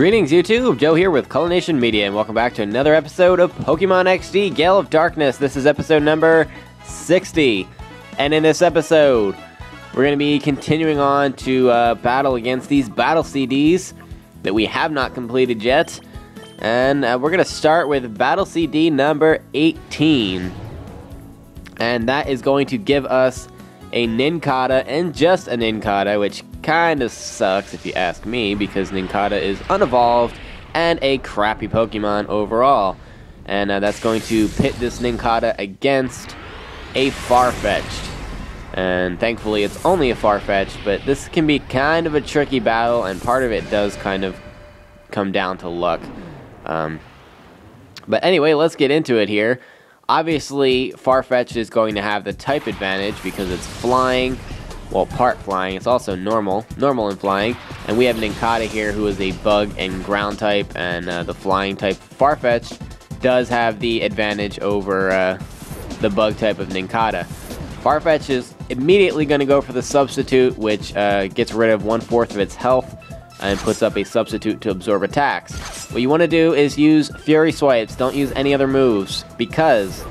Greetings YouTube, Joe here with Culination Media, and welcome back to another episode of Pokemon XD Gale of Darkness. This is episode number 60, and in this episode, we're going to be continuing on to battle against these battle CDs that we have not completed yet, and we're going to start with battle CD number 18, and that is going to give us a Nincada and just a Nincada, which kind of sucks if you ask me, because Nincada is unevolved and a crappy Pokemon overall. And that's going to pit this Nincada against a Farfetch'd. And thankfully it's only a Farfetch'd, but this can be kind of a tricky battle, and part of it does kind of come down to luck. But anyway, let's get into it here. Obviously, Farfetch'd is going to have the type advantage because it's flying. Well, part flying. It's also normal and flying. And we have Nincada here, who is a bug and ground type, and the flying type Farfetch'd does have the advantage over the bug type of Nincada. Farfetch'd is immediately going to go for the substitute, which gets rid of 1/4 of its health and puts up a substitute to absorb attacks. What you want to do is use Fury Swipes. Don't use any other moves, because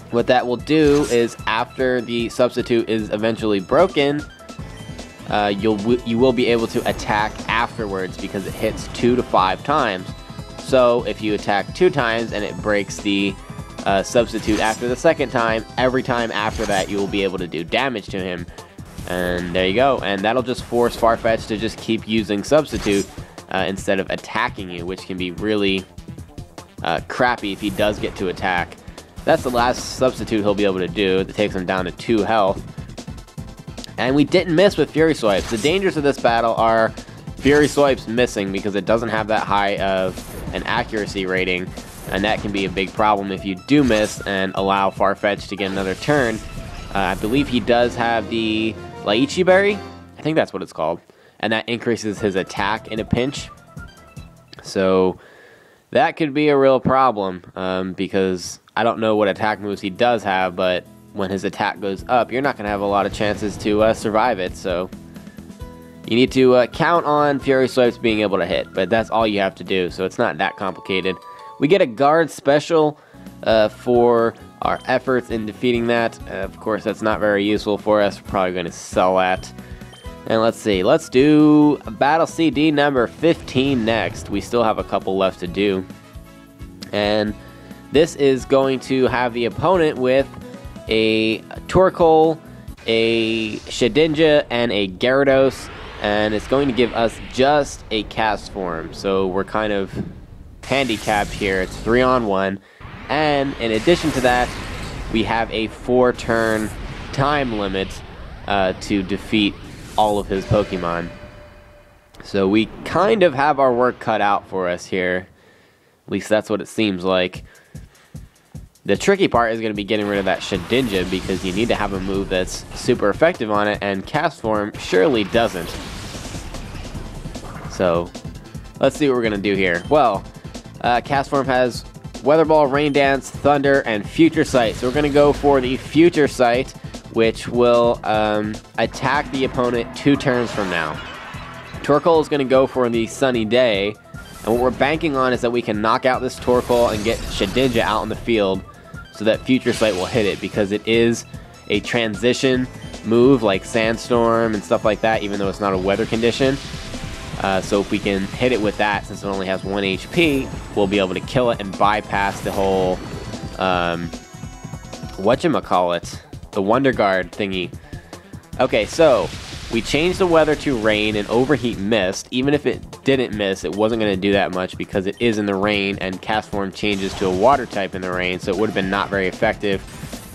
what that will do is after the substitute is eventually broken, you will be able to attack afterwards because it hits 2 to 5 times. So if you attack 2 times and it breaks the substitute after the second time, every time after that you will be able to do damage to him. And there you go, and that'll just force Farfetch'd to just keep using substitute instead of attacking you, which can be really crappy if he does get to attack. That's the last substitute he'll be able to do. That takes him down to 2 health. And we didn't miss with Fury Swipes. The dangers of this battle are Fury Swipes missing because it doesn't have that high of an accuracy rating, and that can be a big problem if you do miss and allow Farfetch'd to get another turn. I believe he does have the Lychee Berry. I think that's what it's called. And that increases his attack in a pinch. So that could be a real problem because I don't know what attack moves he does have, but when his attack goes up, you're not going to have a lot of chances to survive it. So you need to count on Fury Swipes being able to hit, but that's all you have to do, so it's not that complicated. We get a guard special for our efforts in defeating that. Of course, that's not very useful for us. We're probably going to sell that. And let's see, let's do battle CD number 15 next. We still have a couple left to do. And this is going to have the opponent with a Torkoal, a Shedinja, and a Gyarados, and it's going to give us just a cast form. So we're kind of handicapped here. It's 3-on-1, and in addition to that, we have a 4-turn time limit to defeat all of his Pokemon. So we kind of have our work cut out for us here. At least that's what it seems like. The tricky part is going to be getting rid of that Shedinja, because you need to have a move that's super effective on it, and Cast Form surely doesn't. So let's see what we're going to do here. Well, Cast Form has Weather Ball, Rain Dance, Thunder, and Future Sight. So we're going to go for the Future Sight, which will attack the opponent 2 turns from now. Torkoal is going to go for the Sunny Day, and what we're banking on is that we can knock out this Torkoal and get Shedinja out in the field so that Future Sight will hit it, because it is a transition move like Sandstorm and stuff like that, even though it's not a weather condition. So if we can hit it with that, since it only has 1 HP, we'll be able to kill it and bypass the whole, whatchamacallit, the Wonder Guard thingy. Okay, so we changed the weather to rain, and Overheat missed. Even if it didn't miss, it wasn't going to do that much because it is in the rain, and Cast Form changes to a water type in the rain, so it would have been not very effective,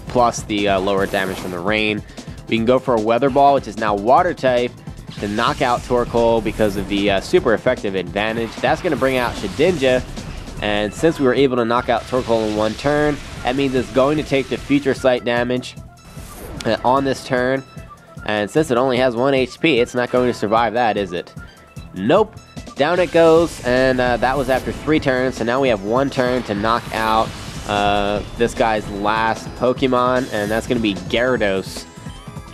plus the lower damage from the rain. We can go for a Weather Ball, which is now water type, to knock out Torkoal because of the super effective advantage. That's going to bring out Shedinja, and since we were able to knock out Torkoal in 1 turn, that means it's going to take the Future Sight damage on this turn. And since it only has 1 HP, it's not going to survive that, is it? Nope. Down it goes, and that was after 3 turns, so now we have 1 turn to knock out this guy's last Pokemon, and that's going to be Gyarados.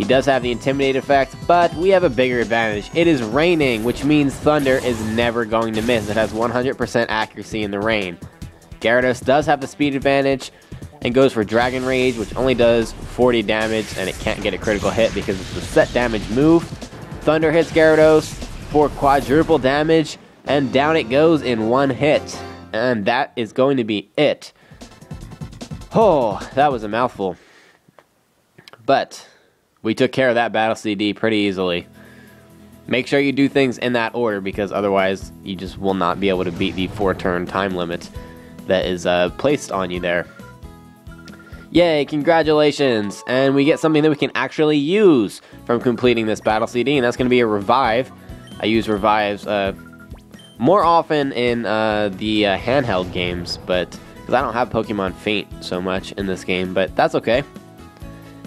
He does have the Intimidate effect, but we have a bigger advantage. It is raining, which means Thunder is never going to miss. It has 100% accuracy in the rain. Gyarados does have the speed advantage and goes for Dragon Rage, which only does 40 damage, and it can't get a critical hit because it's the set damage move. Thunder hits Gyarados for quadruple damage, and down it goes in one hit. And that is going to be it. Oh, that was a mouthful. But we took care of that Battle CD pretty easily. Make sure you do things in that order, because otherwise you just will not be able to beat the 4-turn time limit that is placed on you there. Yay, congratulations! And we get something that we can actually use from completing this Battle CD, and that's going to be a Revive. I use Revives more often in the handheld games, but because I don't have Pokemon Faint so much in this game, but that's okay.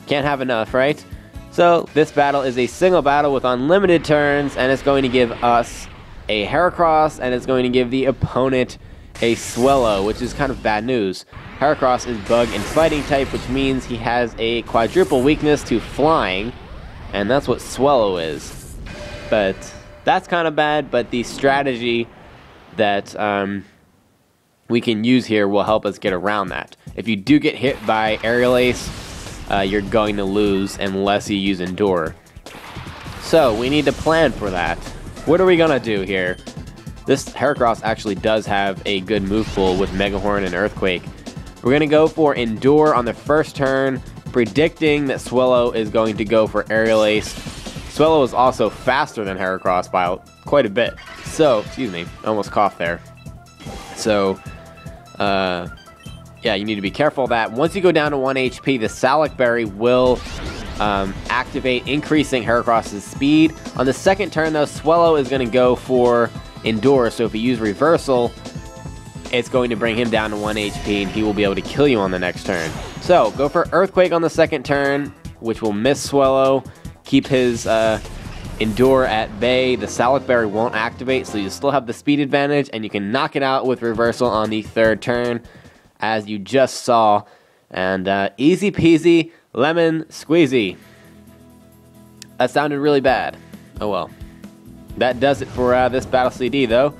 Can't have enough, right? So this battle is a single battle with unlimited turns, and it's going to give us a Heracross, and it's going to give the opponent a Swellow, which is kind of bad news. Heracross is Bug and Fighting type, which means he has a quadruple weakness to flying, and that's what Swellow is. But that's kind of bad, but the strategy that we can use here will help us get around that. If you do get hit by Aerial Ace, you're going to lose unless you use Endure. So we need to plan for that. What are we going to do here? This Heracross actually does have a good move pool with Mega Horn and Earthquake. We're going to go for Endure on the first turn, predicting that Swellow is going to go for Aerial Ace. Swellow is also faster than Heracross by quite a bit. So, excuse me, I almost coughed there. So, yeah, you need to be careful of that. Once you go down to 1 HP, the Salac Berry will activate, increasing Heracross's speed. On the second turn, though, Swellow is going to go for Endure, so if you use Reversal, it's going to bring him down to 1 HP, and he will be able to kill you on the next turn. So, go for Earthquake on the second turn, which will miss Swellow, keep his Endure at bay. The Salac Berry won't activate, so you still have the speed advantage, and you can knock it out with Reversal on the third turn, as you just saw. And easy peasy, lemon squeezy. That sounded really bad. Oh well. That does it for this Battle CD, though.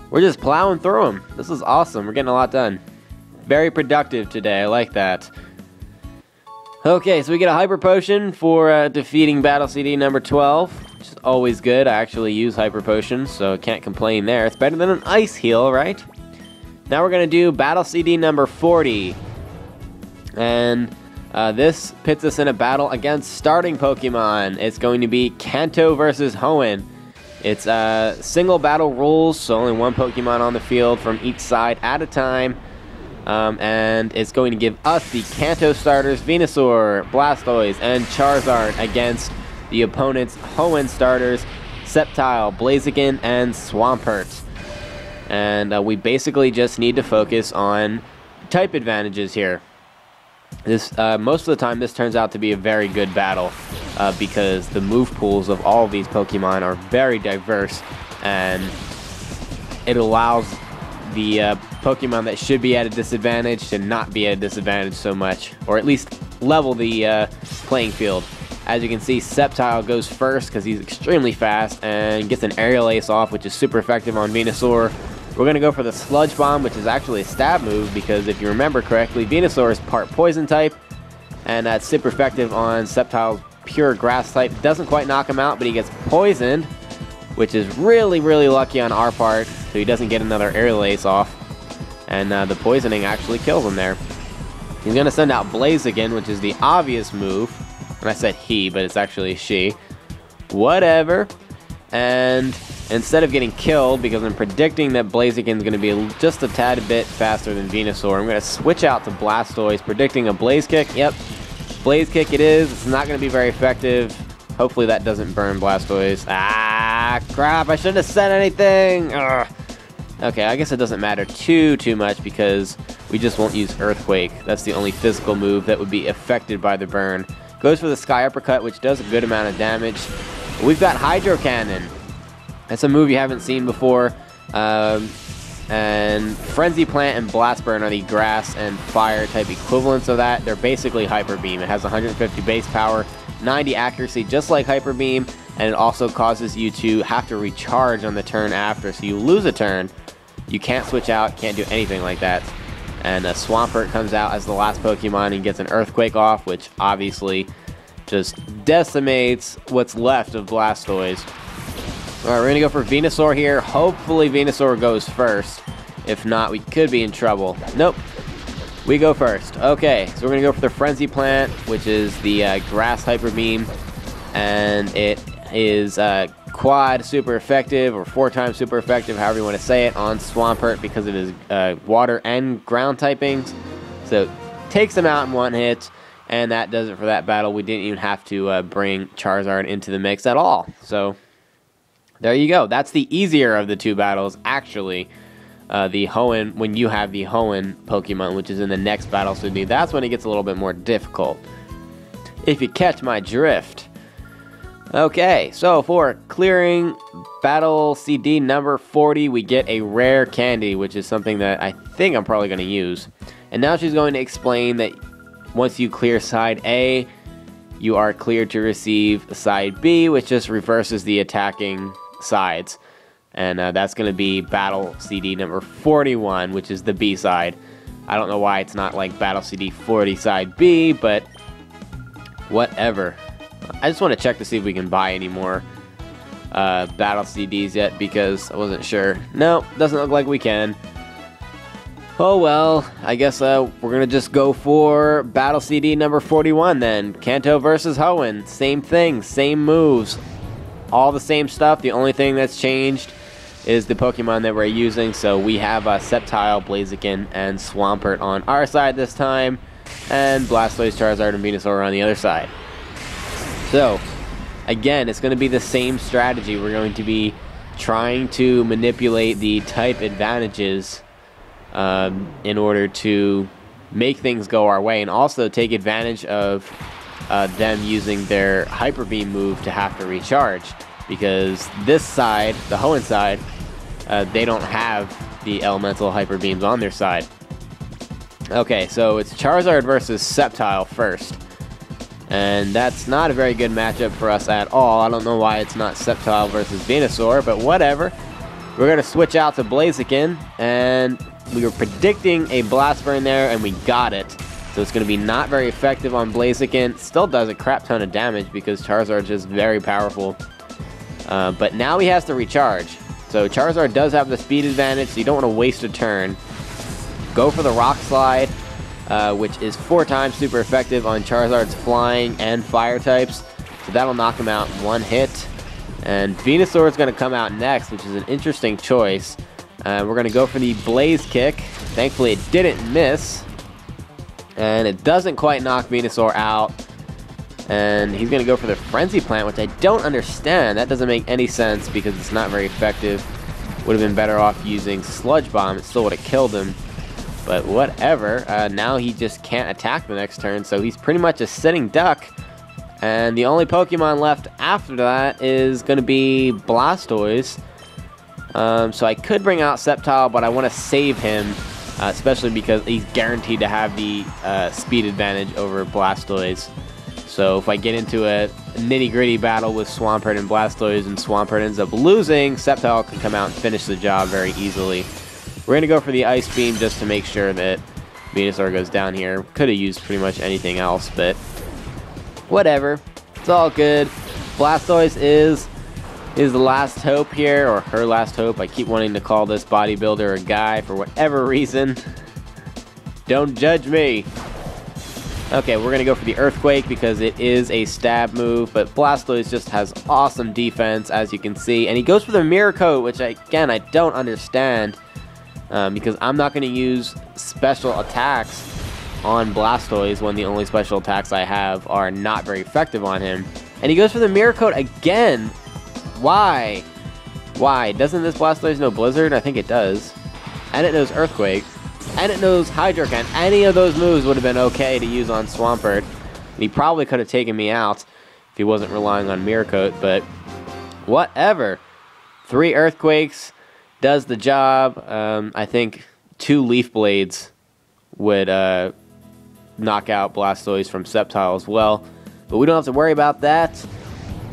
We're just plowing through them. This is awesome. We're getting a lot done. Very productive today. I like that. Okay, so we get a Hyper Potion for defeating Battle CD number 12, which is always good. I actually use Hyper Potions, so I can't complain there. It's better than an Ice Heal, right? Now we're going to do Battle CD number 40. And this pits us in a battle against starting Pokemon. It's going to be Kanto versus Hoenn. It's single battle rules, so only one Pokemon on the field from each side at a time. And it's going to give us the Kanto starters, Venusaur, Blastoise, and Charizard against the opponent's Hoenn starters, Sceptile, Blaziken, and Swampert. And we basically just need to focus on type advantages here. This most of the time, this turns out to be a very good battle because the move pools of all of these Pokemon are very diverse, and it allows the Pokemon that should be at a disadvantage to not be at a disadvantage so much, or at least level the playing field. As you can see, Sceptile goes first because he's extremely fast and gets an Aerial Ace off, which is super effective on Venusaur. We're going to go for the Sludge Bomb, which is actually a stab move, because if you remember correctly, Venusaur is part Poison type, and that's super effective on Sceptile's pure Grass type. Doesn't quite knock him out, but he gets poisoned, which is really, really lucky on our part, so he doesn't get another Aerial Ace off, and the poisoning actually kills him there. He's going to send out Blaziken, which is the obvious move, and I said he, but it's actually she. Whatever. And instead of getting killed, because I'm predicting that Blaziken's going to be just a tad bit faster than Venusaur, I'm going to switch out to Blastoise, predicting a Blaze Kick. Yep, Blaze Kick it is. It's not going to be very effective. Hopefully that doesn't burn Blastoise. Ah, crap, I shouldn't have said anything. Ugh. Okay, I guess it doesn't matter too much, because we just won't use Earthquake. That's the only physical move that would be affected by the burn. Goes for the Sky Uppercut, which does a good amount of damage. We've got Hydro Cannon. That's a move you haven't seen before. And Frenzy Plant and Blast Burn are the grass and fire type equivalents of that. They're basically Hyper Beam. It has 150 base power, 90 accuracy, just like Hyper Beam, and it also causes you to have to recharge on the turn after. So you lose a turn, you can't switch out, can't do anything like that. And Swampert comes out as the last Pokemon and gets an Earthquake off, which obviously just decimates what's left of Blastoise. Alright, we're going to go for Venusaur here. Hopefully Venusaur goes first. If not, we could be in trouble. Nope. We go first. Okay, so we're going to go for the Frenzy Plant, which is the Grass Hyper Beam. And it is quad super effective, or 4 times super effective, however you want to say it, on Swampert because it is water and ground typings. So it takes them out in one hit. And that does it for that battle. We didn't even have to bring Charizard into the mix at all. So there you go. That's the easier of the two battles, actually. The Hoenn, when you have the Hoenn Pokemon, which is in the next battle, so that's when it gets a little bit more difficult. If you catch my drift. Okay, so for clearing battle CD number 40, we get a rare candy, which is something that I think I'm probably going to use. And now she's going to explain that once you clear side A, you are cleared to receive side B, which just reverses the attacking sides. And that's going to be battle CD number 41, which is the B side. I don't know why it's not like battle CD 40 side B, but whatever. I just want to check to see if we can buy any more battle CDs yet, because I wasn't sure. No, doesn't look like we can. Oh well, I guess we're going to just go for battle CD number 41 then. Kanto versus Hoenn. Same thing, same moves. All the same stuff. The only thing that's changed is the Pokemon that we're using. So we have Sceptile, Blaziken, and Swampert on our side this time. And Blastoise, Charizard, and Venusaur on the other side. So, again, it's going to be the same strategy. We're going to be trying to manipulate the type advantages in order to make things go our way, and also take advantage of them using their Hyper Beam move to have to recharge, because this side, the Hoenn side, they don't have the elemental Hyper Beams on their side. Okay, so it's Charizard versus Sceptile first, and that's not a very good matchup for us at all. I don't know why it's not Sceptile versus Venusaur, but whatever. We're going to switch out to Blaziken, and we were predicting a Blast Burn there, and we got it. So it's going to be not very effective on Blaziken. Still does a crap ton of damage because Charizard's just very powerful. But now he has to recharge. So Charizard does have the speed advantage, so you don't want to waste a turn. Go for the Rock Slide, which is 4 times super effective on Charizard's flying and fire types. So that'll knock him out in one hit. And Venusaur is going to come out next, which is an interesting choice. We're going to go for the Blaze Kick. Thankfully, it didn't miss. And it doesn't quite knock Venusaur out. And he's going to go for the Frenzy Plant, which I don't understand. That doesn't make any sense because it's not very effective. Would have been better off using Sludge Bomb. It still would have killed him. But whatever. Now he just can't attack the next turn. So he's pretty much a sitting duck. And the only Pokemon left after that is going to be Blastoise. So I could bring out Sceptile, but I want to save him, especially because he's guaranteed to have the speed advantage over Blastoise. So if I get into a nitty-gritty battle with Swampert and Blastoise and Swampert ends up losing, Sceptile can come out and finish the job very easily. We're going to go for the Ice Beam just to make sure that Venusaur goes down here. Could have used pretty much anything else, but whatever. It's all good. Blastoise is the last hope here, or her last hope. I keep wanting to call this bodybuilder a guy for whatever reason. Don't judge me. Okay, we're going to go for the Earthquake because it is a stab move, but Blastoise just has awesome defense, as you can see. And he goes for the Mirror Coat, which, again, I don't understand, because I'm not going to use special attacks on Blastoise when the only special attacks I have are not very effective on him. And he goes for the Mirror Coat again. Why? Why? Doesn't this Blastoise know Blizzard? I think it does. And it knows Earthquake. And it knows Hydro Gun. Any of those moves would have been okay to use on Swampert. And he probably could have taken me out if he wasn't relying on Mirror Coat, but whatever. 3 Earthquakes does the job. I think 2 Leaf Blades would knock out Blastoise from Sceptile as well. but we don't have to worry about that.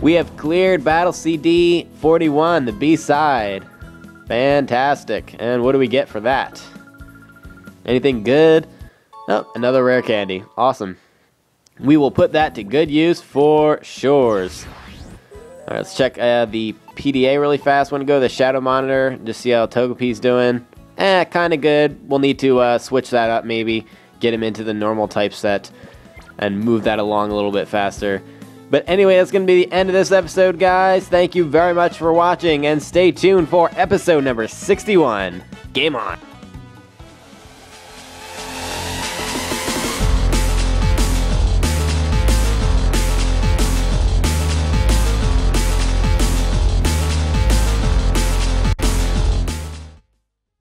We have cleared Battle CD 41, the B-side. Fantastic. And what do we get for that? Anything good? Oh, another rare candy. Awesome. We will put that to good use for shores. Alright, let's check the PDA really fast. Want to go to the Shadow Monitor, just see how Togepi's doing. Kind of good. We'll need to switch that up maybe, get him into the normal type set, and move that along a little bit faster. But anyway, that's going to be the end of this episode, guys. Thank you very much for watching, and stay tuned for episode number 61. Game on!